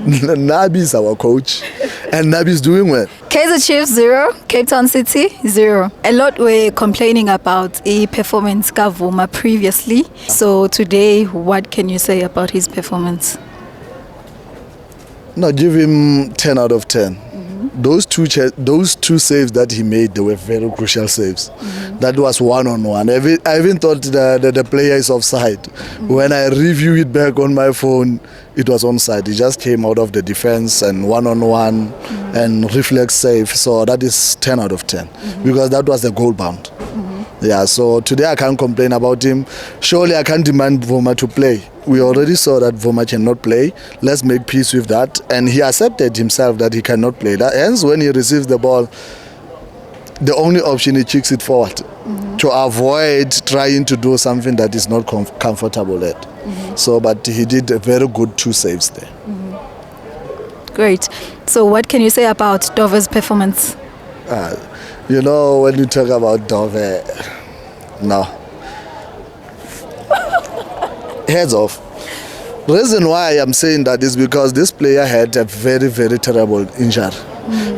Nabi is our coach, and Nabi is doing well. Kaizer Chiefs 0, Cape Town City 0. A lot were complaining about a performance Kavuma previously. So today, what can you say about his performance? No, give him 10 out of 10. Those two saves that he made, they were very crucial saves. That was one-on-one. I even thought the player is offside. When I review it back on my phone, it was onside. He just came out of the defense and one-on-one and reflex save. So that is 10 out of 10 because that was the goal bound. Yeah, so today I can't complain about him. Surely I can't demand Voma to play. We already saw that Voma cannot play. Let's make peace with that. And he accepted himself that he cannot play. Hence, when he receives the ball, the only option he kicks it forward to avoid trying to do something that is not comfortable at. So, but he did a very good 2 saves there. Great. So what can you say about Dover's performance? You know, when you talk about Dover, no. Heads off. The reason why I'm saying that is because this player had a very, very terrible injury.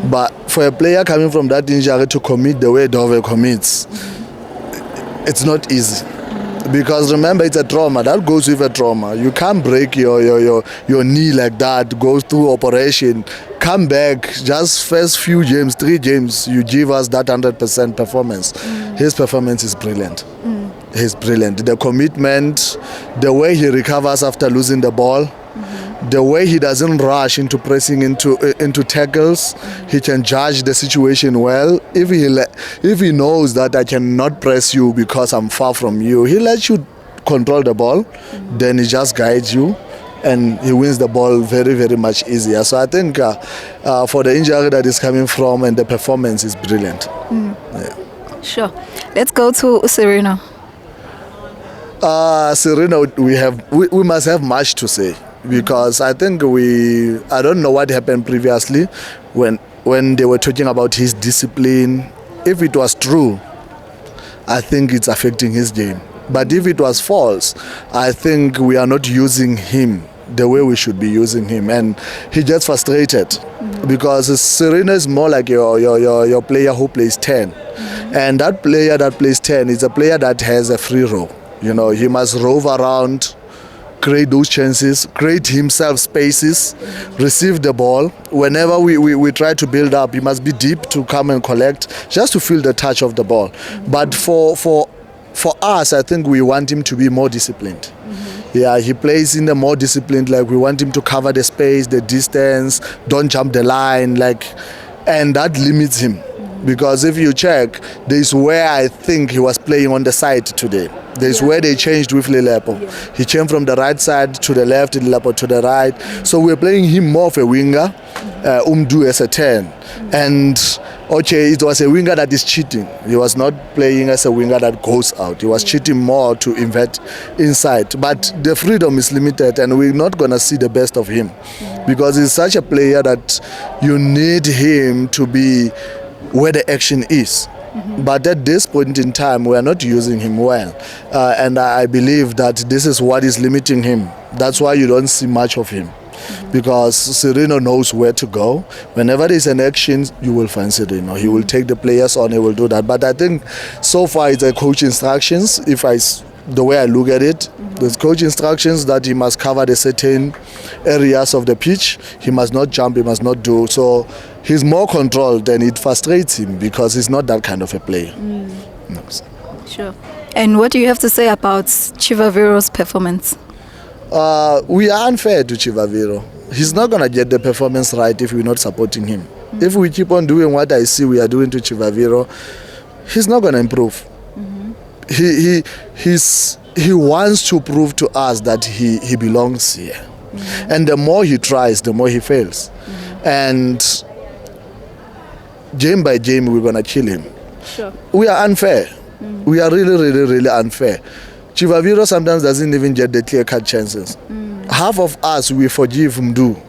But for a player coming from that injury to commit the way Dover commits, it's not easy. Because remember, it's a trauma. That goes with a trauma. You can't break your knee like that, go through operation, come back, just first few games, 3 games, you give us that 100% performance. His performance is brilliant. He's brilliant. The commitment, the way he recovers after losing the ball, the way he doesn't rush into pressing into tackles, he can judge the situation well. If he knows that I cannot press you because I'm far from you, he lets you control the ball, then he just guides you and he wins the ball very, very much easier. So I think for the injury that is coming from and the performance is brilliant. Yeah. Sure. Let's go to Sereno. Sereno, we must have much to say. Because I think I don't know what happened previously when they were talking about his discipline. If it was true, I think it's affecting his game. But if it was false, I think we are not using him the way we should be using him. And he gets frustrated because Sereno is more like your player who plays 10. And that player that plays 10 is a player that has a free roll. You know, he must rove around, create those chances, create himself spaces, receive the ball. Whenever we try to build up, he must be deep to come and collect, just to feel the touch of the ball. But for us, I think we want him to be more disciplined. Yeah, he plays in the more disciplined, like we want him to cover the space, the distance, don't jump the line, and that limits him. Because if you check, there's where I think he was playing on the side today. There's where they changed with Lelepo. He came from the right side to the left, Lelepo to the right. So we're playing him more of a winger, Umdu as a 10. And okay, it was a winger that is cheating. He was not playing as a winger that goes out. He was cheating more to invert inside. But the freedom is limited and we're not going to see the best of him. Because he's such a player that you need him to be where the action is. But at this point in time, we are not using him well. And I believe that this is what is limiting him. That's why you don't see much of him. Because Sereno knows where to go. Whenever there's an action, you will find Sereno. He will take the players on, he will do that. But I think so far it's a coach instructions. The way I look at it, there's coach instructions that he must cover the certain areas of the pitch. He must not jump, he must not do. So he's more controlled and it frustrates him because he's not that kind of a player. No. Sure. And what do you have to say about Chivaviro's performance? We are unfair to Chivaviro. He's not going to get the performance right if we're not supporting him. If we keep on doing what I see we are doing to Chivaviro, he's not going to improve. He wants to prove to us that he belongs here. And the more he tries, the more he fails. And game by game, we're going to kill him. Sure. We are unfair. We are really, really, really unfair. Chivaviro sometimes doesn't even get the clear-cut chances. Half of us, we forgive Mdu.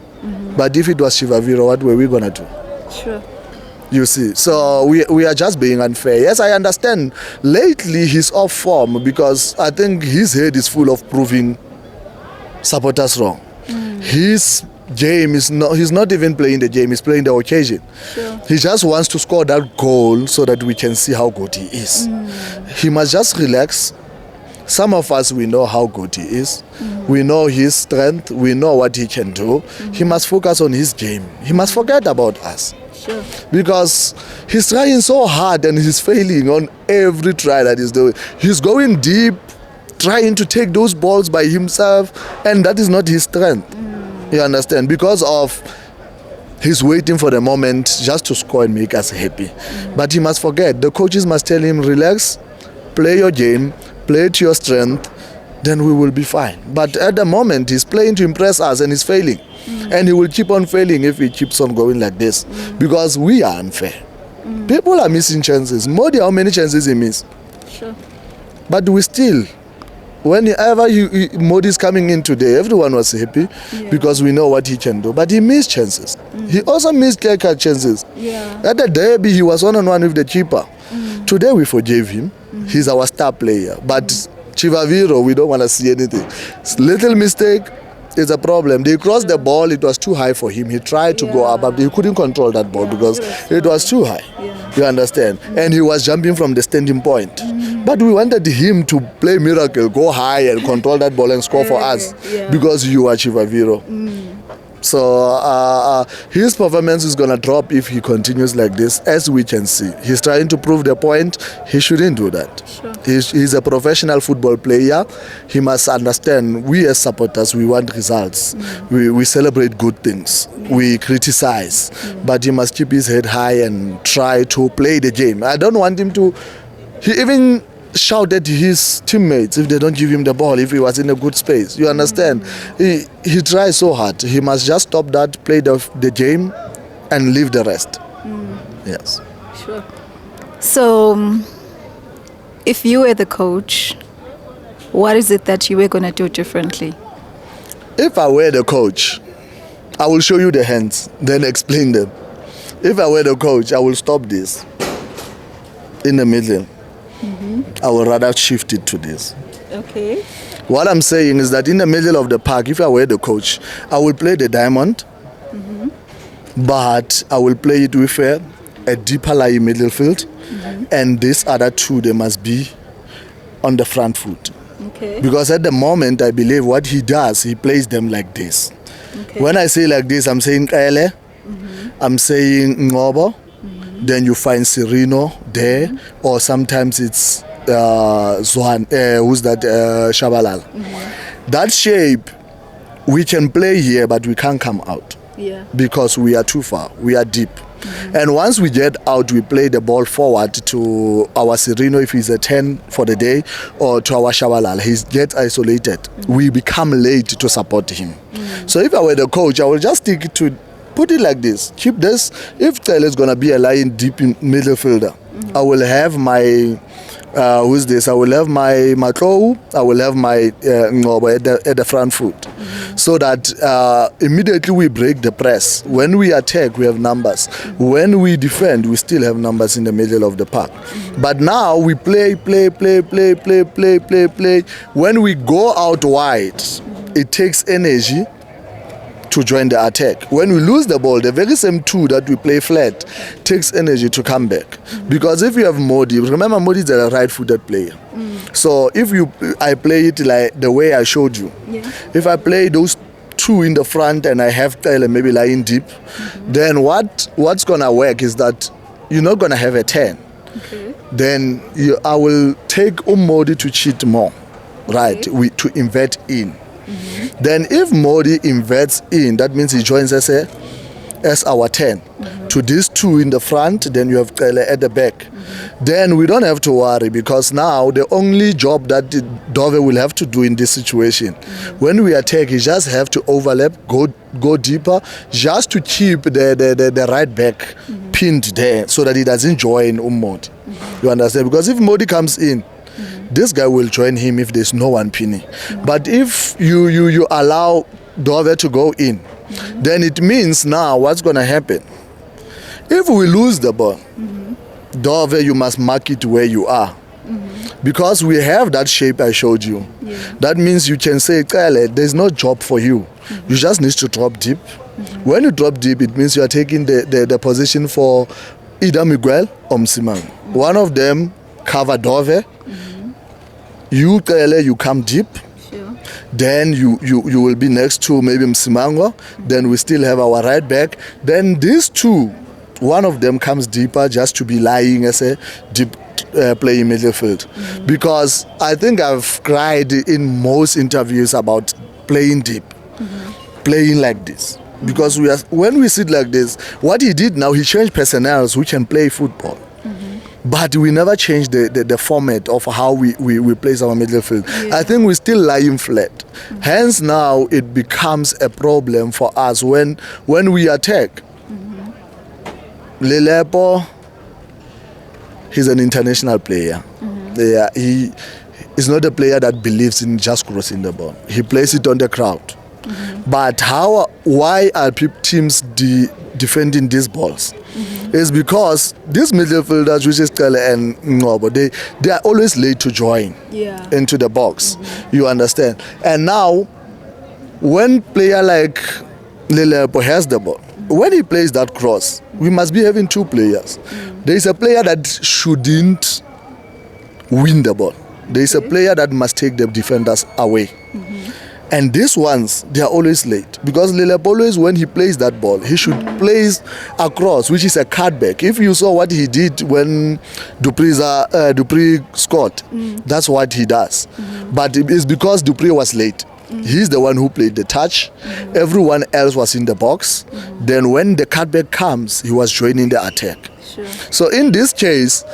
But if it was Chivaviro, what were we going to do? Sure. You see, so we are just being unfair. Yes, I understand. Lately, he's off form because I think his head is full of proving supporters wrong. His game is not, he's not even playing the game, he's playing the occasion. Sure. He just wants to score that goal so that we can see how good he is. He must just relax. Some of us, we know how good he is. We know his strength. We know what he can do. He must focus on his game. He must forget about us. Sure. Because he's trying so hard and he's failing on every try that he's doing. He's going deep, trying to take those balls by himself, and that is not his strength. You understand? Because of he's waiting for the moment just to score and make us happy. But he must forget. The coaches must tell him, relax, play your game, play to your strength, then we will be fine. But at the moment, he's playing to impress us and he's failing. And he will keep on failing if he keeps on going like this. Because we are unfair. People are missing chances. Modi, how many chances he missed? Sure. But we still, whenever Modi is coming in today, everyone was happy because we know what he can do. But he missed chances. He also missed clear-cut chances. Yeah. At the derby, he was one-on-one with the keeper. Today, we forgave him. He's our star player. But Chivaviro, we don't want to see anything. Little mistake is a problem. They crossed the ball. It was too high for him. He tried to go up, but he couldn't control that ball because it was too high. You understand? And he was jumping from the standing point. But we wanted him to play miracle, go high and control that ball and score for us because you are Chivaviro. So his performance is going to drop if he continues like this, as we can see. He's trying to prove the point. He shouldn't do that. Sure. He's a professional football player. He must understand, we as supporters, we want results. We celebrate good things. We criticize. But he must keep his head high and try to play the game. I don't want him to... He even shouted at his teammates if they don't give him the ball, if he was in a good space. You understand? He tries so hard. He must just stop that, play the game, and leave the rest. Yes. Sure. So, if you were the coach, what is it that you were going to do differently? If I were the coach, I will show you the hands, then explain them. If I were the coach, I will stop this in the middle. I would rather shift it to this. Okay. What I'm saying is that in the middle of the park, if I were the coach, I will play the diamond, but I will play it with a deeper lying middle field, and these other two, they must be on the front foot. Okay. Because at the moment, I believe what he does, he plays them like this. Okay. When I say like this, I'm saying Kele, I'm saying Ngobo, then you find Sereno there, or sometimes it's Zwan, who's that, Shabalala. That shape, we can play here, but we can't come out. Yeah. Because we are too far, we are deep. And once we get out, we play the ball forward to our Sereno if he's a 10 for the day, or to our Shabalala. He gets isolated. We become late to support him. So if I were the coach, I will just stick to put it like this. Keep this. If Tele is going to be a lying deep in middle fielder, I will have my who's this? I will have my Matlou, I will have my Ngobo at the front foot. So that immediately we break the press. When we attack, we have numbers. When we defend, we still have numbers in the middle of the park. But now we play. When we go out wide, it takes energy to join the attack. When we lose the ball, the very same two that we play flat takes energy to come back. Because if you have Modi, remember Modi is a right-footed player. So if I play it like the way I showed you, if I play those two in the front and I have Tyler maybe lying deep, then what's gonna work is that you're not gonna have a 10. Okay. Then I will take Modi to cheat more, right? To invert in. Then if Modi inverts in, that means he joins us as our 10. To these two in the front, then you have Kele at the back. Then we don't have to worry, because now the only job that Dove will have to do in this situation, when we attack, he just have to overlap, go deeper, just to keep the right back pinned there so that he doesn't join Modi. You understand? Because if Modi comes in, this guy will join him if there's no one pinning. But if you allow Dove to go in, then it means now what's going to happen? If we lose the ball, Dove, you must mark it where you are. because we have that shape I showed you. That means you can say, Kale, there's no job for you. You just need to drop deep. When you drop deep, it means you are taking the position for either Miguel or Msimang. One of them cover Dove. You, Kale, you come deep. Then you will be next to maybe Msimango. Then we still have our right back. Then these two, one of them comes deeper just to be lying as a deep playing midfield. Because I think I've cried in most interviews about playing deep, playing like this. Because when we sit like this, what he did now, he changed personnel who can play football. But we never changed the format of how we place our midfield. I think we're still lying flat. Hence now it becomes a problem for us when we attack. Lelepo, he's an international player. Yeah, he is not a player that believes in just crossing the ball. He plays it on the crowd. But why are teams defending these balls? It's because these midfielders, which is Kale and Ngobo, they are always late to join into the box. You understand? And now, when player like Lelepo has the ball, when he plays that cross, we must be having two players. There is a player that shouldn't win the ball. There is a player that must take the defenders away. And these ones, they are always late. Because Lelepo always, when he plays that ball, he should place across, which is a cutback. If you saw what he did when Dupree scored, that's what he does. But it's because Dupree was late. He's the one who played the touch. Everyone else was in the box. Then when the cutback comes, he was joining the attack. So in this case,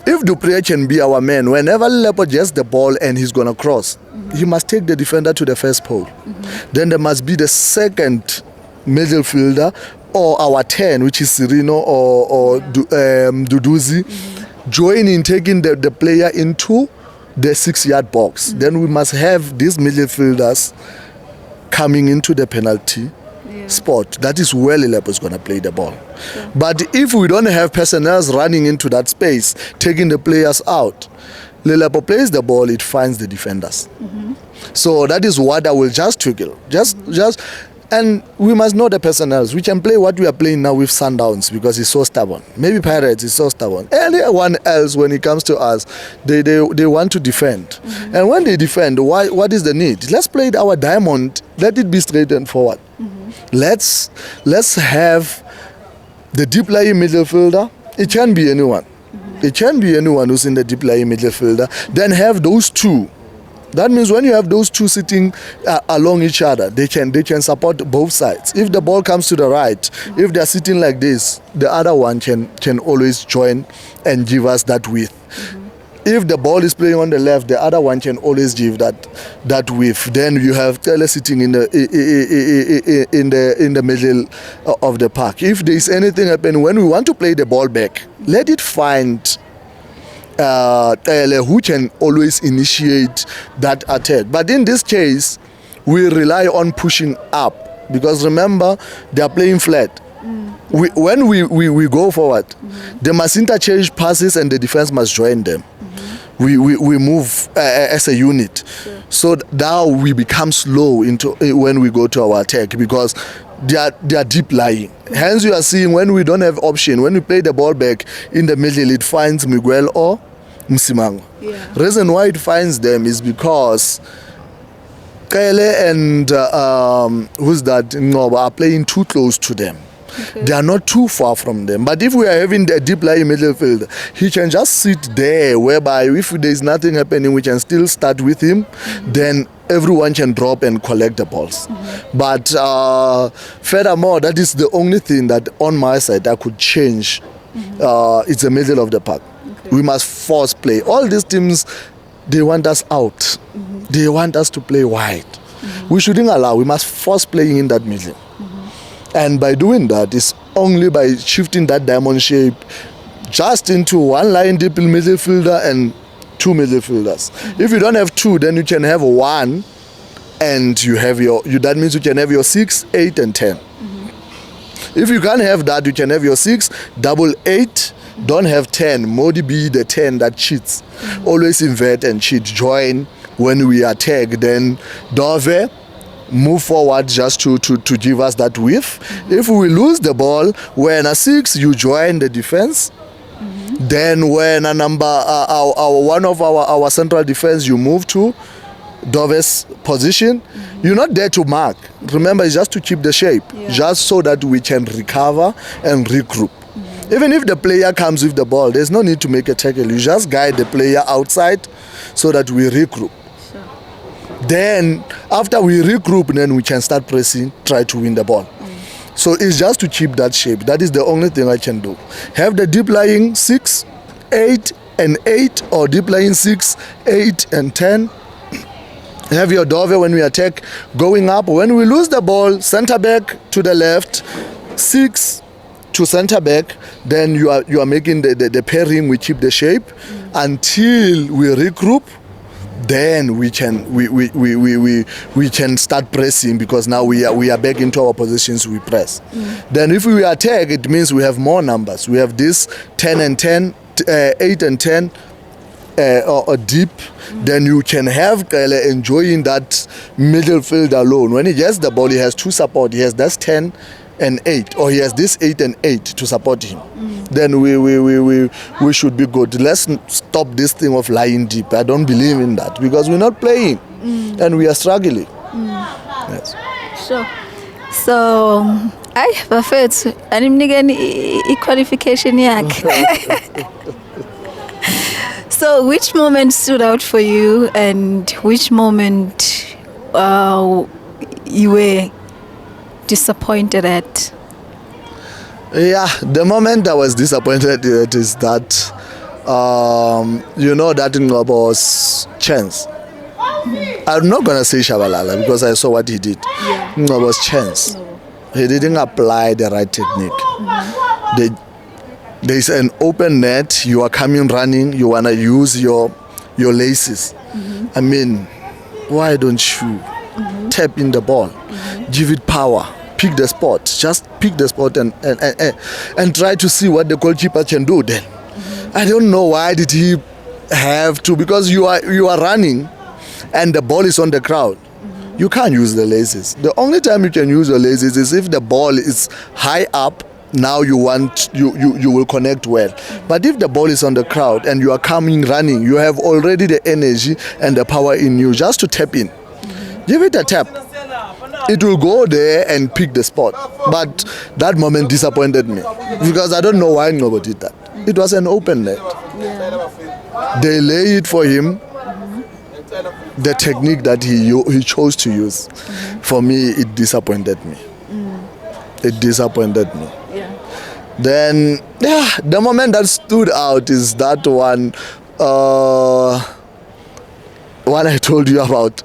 if Dupree can be our man, whenever Lelepo gets the ball and he's going to cross, he must take the defender to the first pole. Then there must be the second midfielder or our 10, which is Sereno or Duduzi, joining, taking the player into the 6-yard box. Then we must have these midfielders coming into the penalty spot. That is where Lelepo is going to play the ball. But if we don't have personnel running into that space, taking the players out, Lelepo plays the ball, it finds the defenders. So that is what I will just trigger. And we must know the personnel. We can play what we are playing now with Sundowns because it's so stubborn. Maybe Pirates is so stubborn. Anyone else, when it comes to us, they want to defend. And when they defend, what is the need? Let's play our diamond. Let it be straight and forward. Let's have the deep lying midfielder. It can be anyone. It can be anyone who's in the deep lying midfielder. Then have those two. That means when you have those two sitting along each other, they can support both sides. If the ball comes to the right, if they're sitting like this, the other one can always join and give us that width. If the ball is playing on the left, the other one can always give that width. Then you have Tele sitting in the middle of the park. If there is anything happening, when we want to play the ball back, let it find Tele who can always initiate that attack. But in this case, we rely on pushing up because remember, they are playing flat. When we go forward, they must interchange passes and the defense must join them. We move as a unit. So now we become slow when we go to our attack because they are deep lying. Hence you are seeing when we don't have option, when we play the ball back in the middle, it finds Miguel or Msimango. Reason why it finds them is because Kale and who's that? Ngoba are playing too close to them. They are not too far from them. But if we are having the deep lying midfield, he can just sit there, whereby if there is nothing happening, we can still start with him. Then everyone can drop and collect the balls. But furthermore, that is the only thing that on my side I could change. It's the middle of the park. We must force play. All these teams, they want us out. They want us to play wide. We shouldn't allow. We must force playing in that middle. And by doing that, it's only by shifting that diamond shape just into one line deep midfielder and two midfielders. If you don't have two, then you can have one, and you have that means you can have your 6, 8, and 10. If you can't have that, you can have your 6, double 8, Don't have 10. Modi be the 10 that cheats. Always invert and cheat. Join when we attack. Then Dove move forward just to give us that width. If we lose the ball, when a 6, you join the defense. Then when a number, one of our central defense, you move to Dove's position. You're not there to mark. Remember, it's just to keep the shape, just so that we can recover and regroup. Even if the player comes with the ball, there's no need to make a tackle. You just guide the player outside so that we regroup. Then after we regroup, then we can start pressing, try to win the ball. So it's just to keep that shape. That is the only thing I can do. Have the deep lying 6, 8 and 8, or deep lying 6, 8 and 10. Have your Dove when we attack going up. When we lose the ball, center back to the left, 6 to center back. Then you are making the pairing. We keep the shape until we regroup. Then we can start pressing, because now we are back into our positions. We press. Then if we attack, it means we have more numbers. We have this 10 and 10, 8 and 10 or deep. Then you can have Kyle enjoying that middle field alone. When he gets the ball, he has 2 support. He has that's 10 and 8, or he has this 8 and 8 to support him. Then we should be good. Let's stop this thing of lying deep. I don't believe in that, because we're not playing and we are struggling. Yes. Sure. So I have a faith. I'm qualification yakhe. So which moment stood out for you, and which moment you were disappointed at? Yeah, the moment I was disappointed at is that, that was chance. I'm not going to say Shabalala, because I saw what he did. It was chance. He didn't apply the right technique. There's an open net, you are coming running, you want to use your laces. I mean, why don't you tap in the ball, give it power, pick the spot, just pick the spot and try to see what the goalkeeper can do then. I don't know why did he have to, because you are running and the ball is on the crowd. You can't use the laces. The only time you can use your laces is if the ball is high up. Now you will connect well. But if the ball is on the crowd and you are coming running, you have already the energy and the power in you just to tap in. Give it a tap. It will go there and pick the spot. But that moment disappointed me, because I don't know why nobody did that. It was an open net. They lay it for him. The technique that he chose to use, for me, it disappointed me. It disappointed me. Then, the moment that stood out is that one I told you about,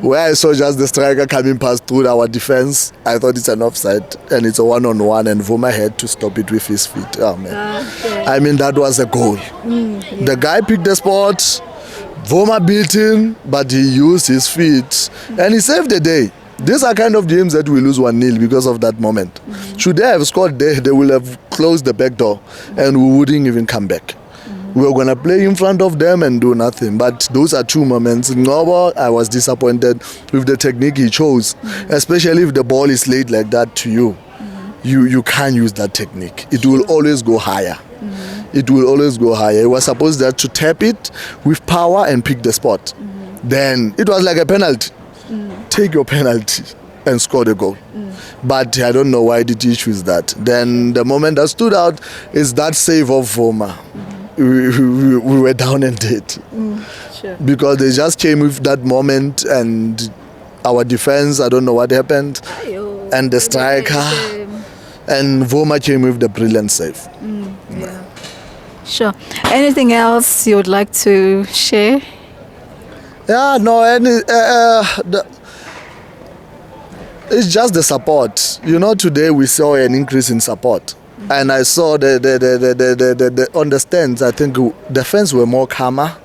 where I saw just the striker coming past through our defense. I thought it's an offside, and it's a one-on-one, and Vuma had to stop it with his feet. Oh, man. Okay. I mean, that was a goal. The guy picked the spot, Vuma beat him, but he used his feet, and he saved the day. These are kind of games that we lose 1-0 because of that moment. Should they have scored there, they will have closed the back door and we wouldn't even come back. We were going to play in front of them and do nothing. But those are 2 moments. Ngobo, I was disappointed with the technique he chose, especially if the ball is laid like that to you. You can't use that technique. It will always go higher. It will always go higher. He was supposed to tap it with power and pick the spot. Then it was like a penalty. Take your penalty and score the goal. But I don't know why did he choose that. Then the moment that stood out is that save of Voma. We were down and dead. Sure. Because they just came with that moment, and our defense, I don't know what happened, and the striker, and Voma came with the brilliant save. Sure. Anything else you would like to share? Yeah, no, it's just the support. Today we saw an increase in support. And I saw the on the stands, I think the fans were more calmer.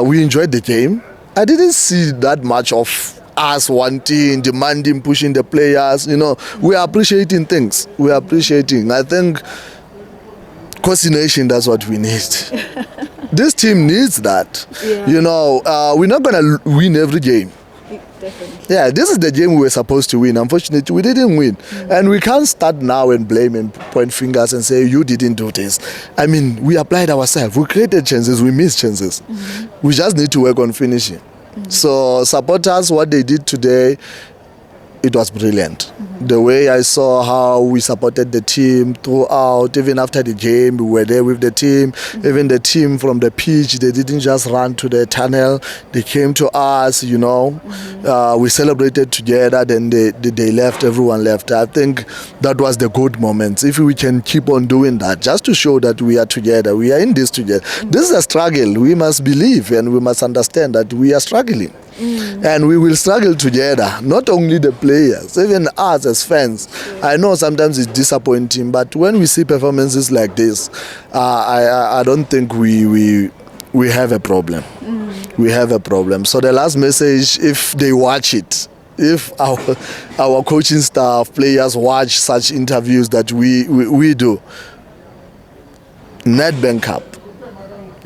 We enjoyed the game. I didn't see that much of us wanting, demanding, pushing the players. We are appreciating things. We are appreciating. I think Khosi Nation, that's what we need. This team needs that. Yeah. You know, we're not going to win every game. Definitely. Yeah, this is the game we were supposed to win. Unfortunately, we didn't win. And we can't start now and blame and point fingers and say, you didn't do this. I mean, we applied ourselves. We created chances. We missed chances. We just need to work on finishing. So supporters, what they did today, it was brilliant. The way I saw how we supported the team throughout, even after the game, we were there with the team. Even the team from the pitch, they didn't just run to the tunnel. They came to us, you know. We celebrated together, then they left, everyone left. I think that was the good moments. If we can keep on doing that, just to show that we are together, we are in this together. This is a struggle. We must believe and we must understand that we are struggling. And we will struggle together, not only the players, even us as fans. I know sometimes it's disappointing, but when we see performances like this, I don't think we have a problem. We have a problem. So the last message, if they watch it, if our coaching staff, players watch such interviews that we do, Nedbank Cup,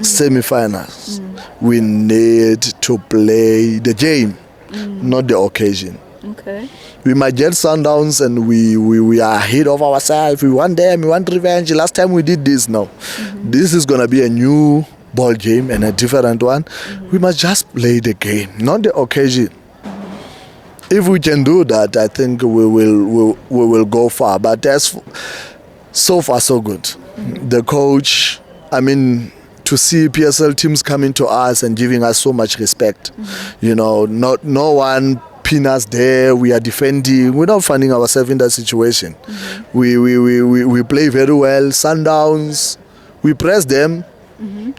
semi-finals, we need to play the game, not the occasion. Okay. We might get Sundowns and we are ahead of ourselves. We want them, we want revenge. Last time we did this now. This is going to be a new ball game and a different one. We must just play the game, not the occasion. If we can do that, I think we will go far. But so far so good. The coach, I mean, to see PSL teams coming to us and giving us so much respect. You know, no one pin us there. We are defending. We're not finding ourselves in that situation. We play very well. Sundowns, we press them.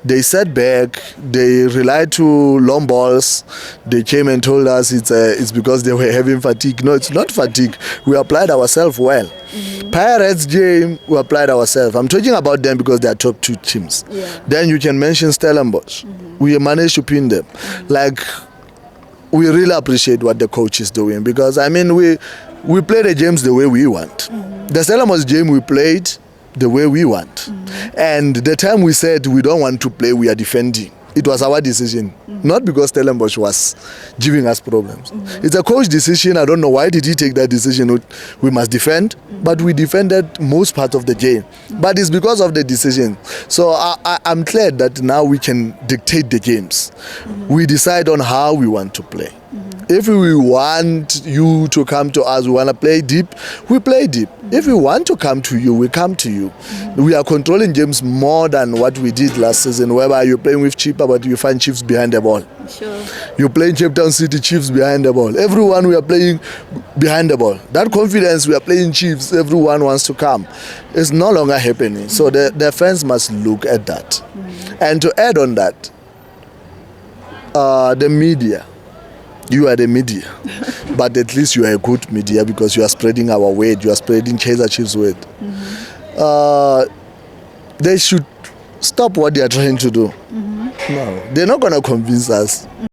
They sat back. They relied to long balls. They came and told us it's because they were having fatigue. No, it's not fatigue. We applied ourselves well. Pirates game, we applied ourselves. I'm talking about them because they are top two teams. Yeah. Then you can mention Stellenbosch. We managed to pin them. Like, we really appreciate what the coach is doing because, I mean, we play the games the way we want. The Stellenbosch game we played the way we want. And the time we said we don't want to play, we are defending. It was our decision, not because Stellenbosch was giving us problems. It's a coach decision. I don't know why did he take that decision. We must defend, but we defended most part of the game. But it's because of the decision. So I'm glad that now we can dictate the games. We decide on how we want to play. If we want you to come to us, we want to play deep, we play deep. If we want to come to you, we come to you. We are controlling games more than what we did last season, whereby you're playing with Chipa, but you find Chiefs behind the ball. Sure. You're playing Cape Town City, Chiefs behind the ball. Everyone we are playing behind the ball. That confidence we are playing Chiefs, everyone wants to come. It's no longer happening. So the fans must look at that. And to add on that, the media. You are the media, but at least you are a good media because you are spreading our word, you are spreading Kaizer Chiefs' word. They should stop what they are trying to do. No, they're not going to convince us.